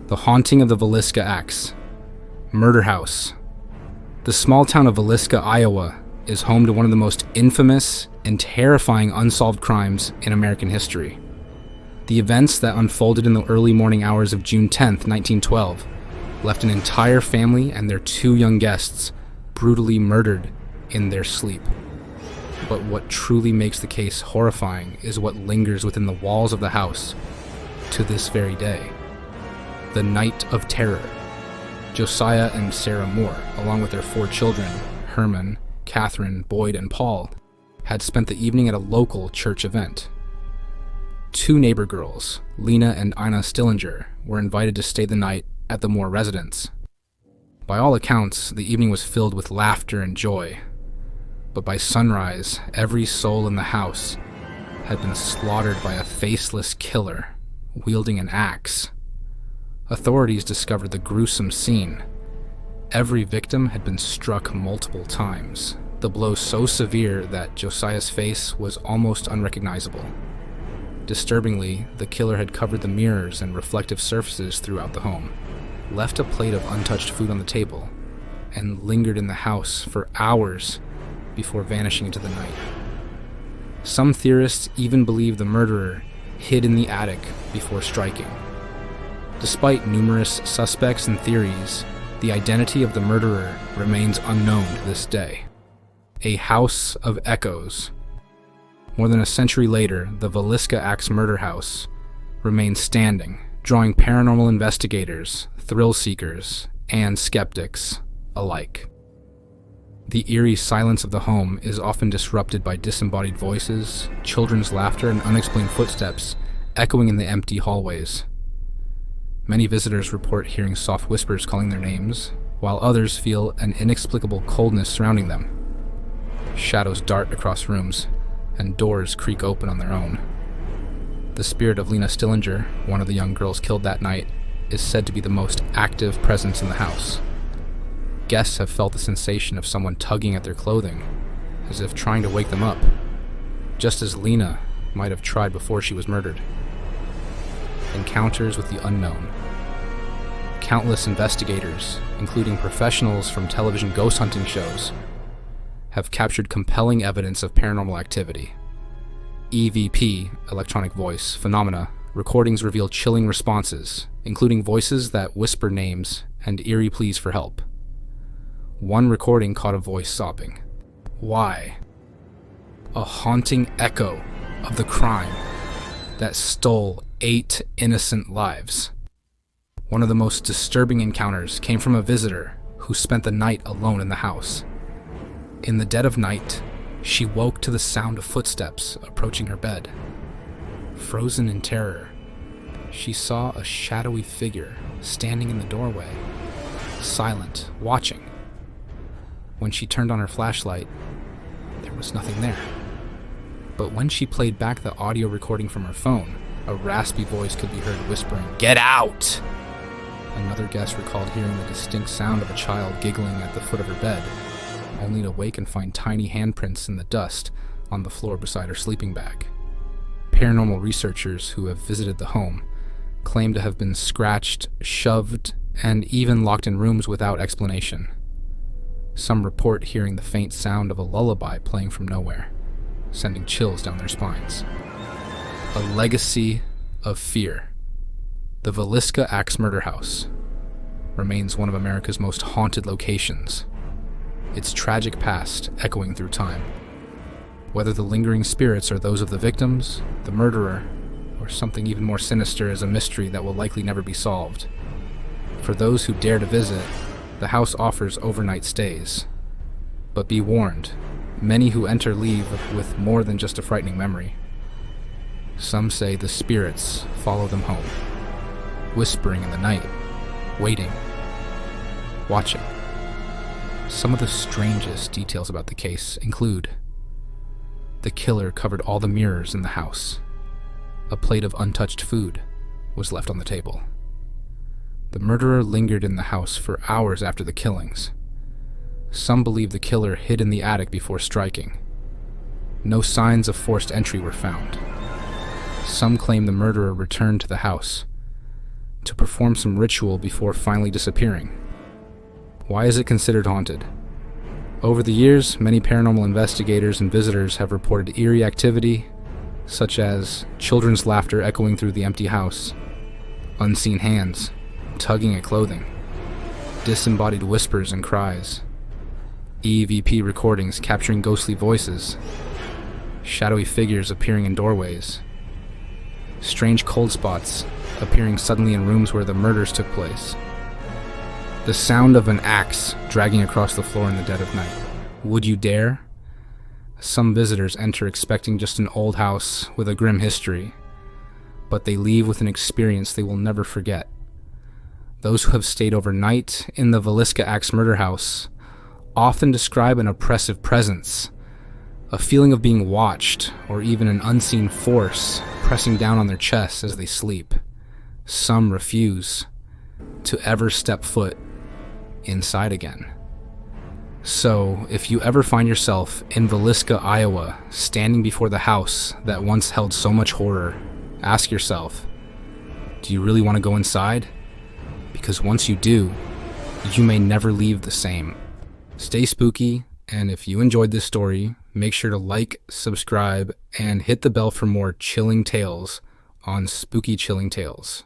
The haunting of the Villisca Axe Murder House. The small town of Villisca, Iowa, is home to one of the most infamous and terrifying unsolved crimes in American history. The events that unfolded in the early morning hours of June 10th, 1912, left an entire family and their 2 young guests brutally murdered in their sleep. But what truly makes the case horrifying is what lingers within the walls of the house to this very day. The Night of Terror. Josiah and Sarah Moore, along with their 4 children, Herman, Catherine, Boyd, and Paul, had spent the evening at a local church event. 2 neighbor girls, Lena and Ina Stillinger, were invited to stay the night at the Moore residence. By all accounts, the evening was filled with laughter and joy. But by sunrise, every soul in the house had been slaughtered by a faceless killer wielding an axe. Authorities discovered the gruesome scene. Every victim had been struck multiple times, the blow so severe that Josiah's face was almost unrecognizable. Disturbingly, the killer had covered the mirrors and reflective surfaces throughout the home, left a plate of untouched food on the table, and lingered in the house for hours before vanishing into the night. Some theorists even believe the murderer hid in the attic before striking. Despite numerous suspects and theories, the identity of the murderer remains unknown to this day. A house of echoes. More than a century later, the Villisca Axe Murder House remains standing, drawing paranormal investigators, thrill seekers, and skeptics alike. The eerie silence of the home is often disrupted by disembodied voices, children's laughter, and unexplained footsteps echoing in the empty hallways. Many visitors report hearing soft whispers calling their names, while others feel an inexplicable coldness surrounding them. Shadows dart across rooms, and doors creak open on their own. The spirit of Lena Stillinger, one of the young girls killed that night, is said to be the most active presence in the house. Guests have felt the sensation of someone tugging at their clothing, as if trying to wake them up, just as Lena might have tried before she was murdered. Encounters with the unknown. Countless investigators, including professionals from television ghost hunting shows, have captured compelling evidence of paranormal activity. EVP, electronic voice, phenomena, recordings reveal chilling responses, including voices that whisper names and eerie pleas for help. One recording caught a voice sobbing. Why? A haunting echo of the crime that stole 8 innocent lives. One of the most disturbing encounters came from a visitor who spent the night alone in the house. In the dead of night, she woke to the sound of footsteps approaching her bed. Frozen in terror, she saw a shadowy figure standing in the doorway, silent, watching. When she turned on her flashlight, there was nothing there. But when she played back the audio recording from her phone, a raspy voice could be heard whispering, "Get out!" Another guest recalled hearing the distinct sound of a child giggling at the foot of her bed, only to wake and find tiny handprints in the dust on the floor beside her sleeping bag. Paranormal researchers who have visited the home claim to have been scratched, shoved, and even locked in rooms without explanation. Some report hearing the faint sound of a lullaby playing from nowhere, sending chills down their spines. A legacy of fear. The Villisca Axe Murder House remains one of America's most haunted locations, its tragic past echoing through time. Whether the lingering spirits are those of the victims, the murderer, or something even more sinister is a mystery that will likely never be solved. For those who dare to visit, the house offers overnight stays. But be warned, many who enter leave with more than just a frightening memory. Some say the spirits follow them home, whispering in the night, waiting, watching. Some of the strangest details about the case include: the killer covered all the mirrors in the house. A plate of untouched food was left on the table. The murderer lingered in the house for hours after the killings. Some believe the killer hid in the attic before striking. no signs of forced entry were found. Some claim the murderer returned to the house to perform some ritual before finally disappearing. Why is it considered haunted? Over the years, many paranormal investigators and visitors have reported eerie activity, such as children's laughter echoing through the empty house, unseen hands tugging at clothing, disembodied whispers and cries, EVP recordings capturing ghostly voices, shadowy figures appearing in doorways, strange cold spots appearing suddenly in rooms where the murders took place, the sound of an axe dragging across the floor in the dead of night. Would you dare? Some visitors enter expecting just an old house with a grim history, but they leave with an experience they will never forget. Those who have stayed overnight in the Villisca Axe Murder House often describe an oppressive presence, a feeling of being watched, or even an unseen force pressing down on their chests as they sleep. Some refuse to ever step foot inside again. So, if you ever find yourself in Villisca, Iowa, standing before the house that once held so much horror, ask yourself, do you really want to go inside? Because once you do, you may never leave the same. Stay spooky, and if you enjoyed this story, make sure to like, subscribe, and hit the bell for more chilling tales on Spooky Chilling Tales.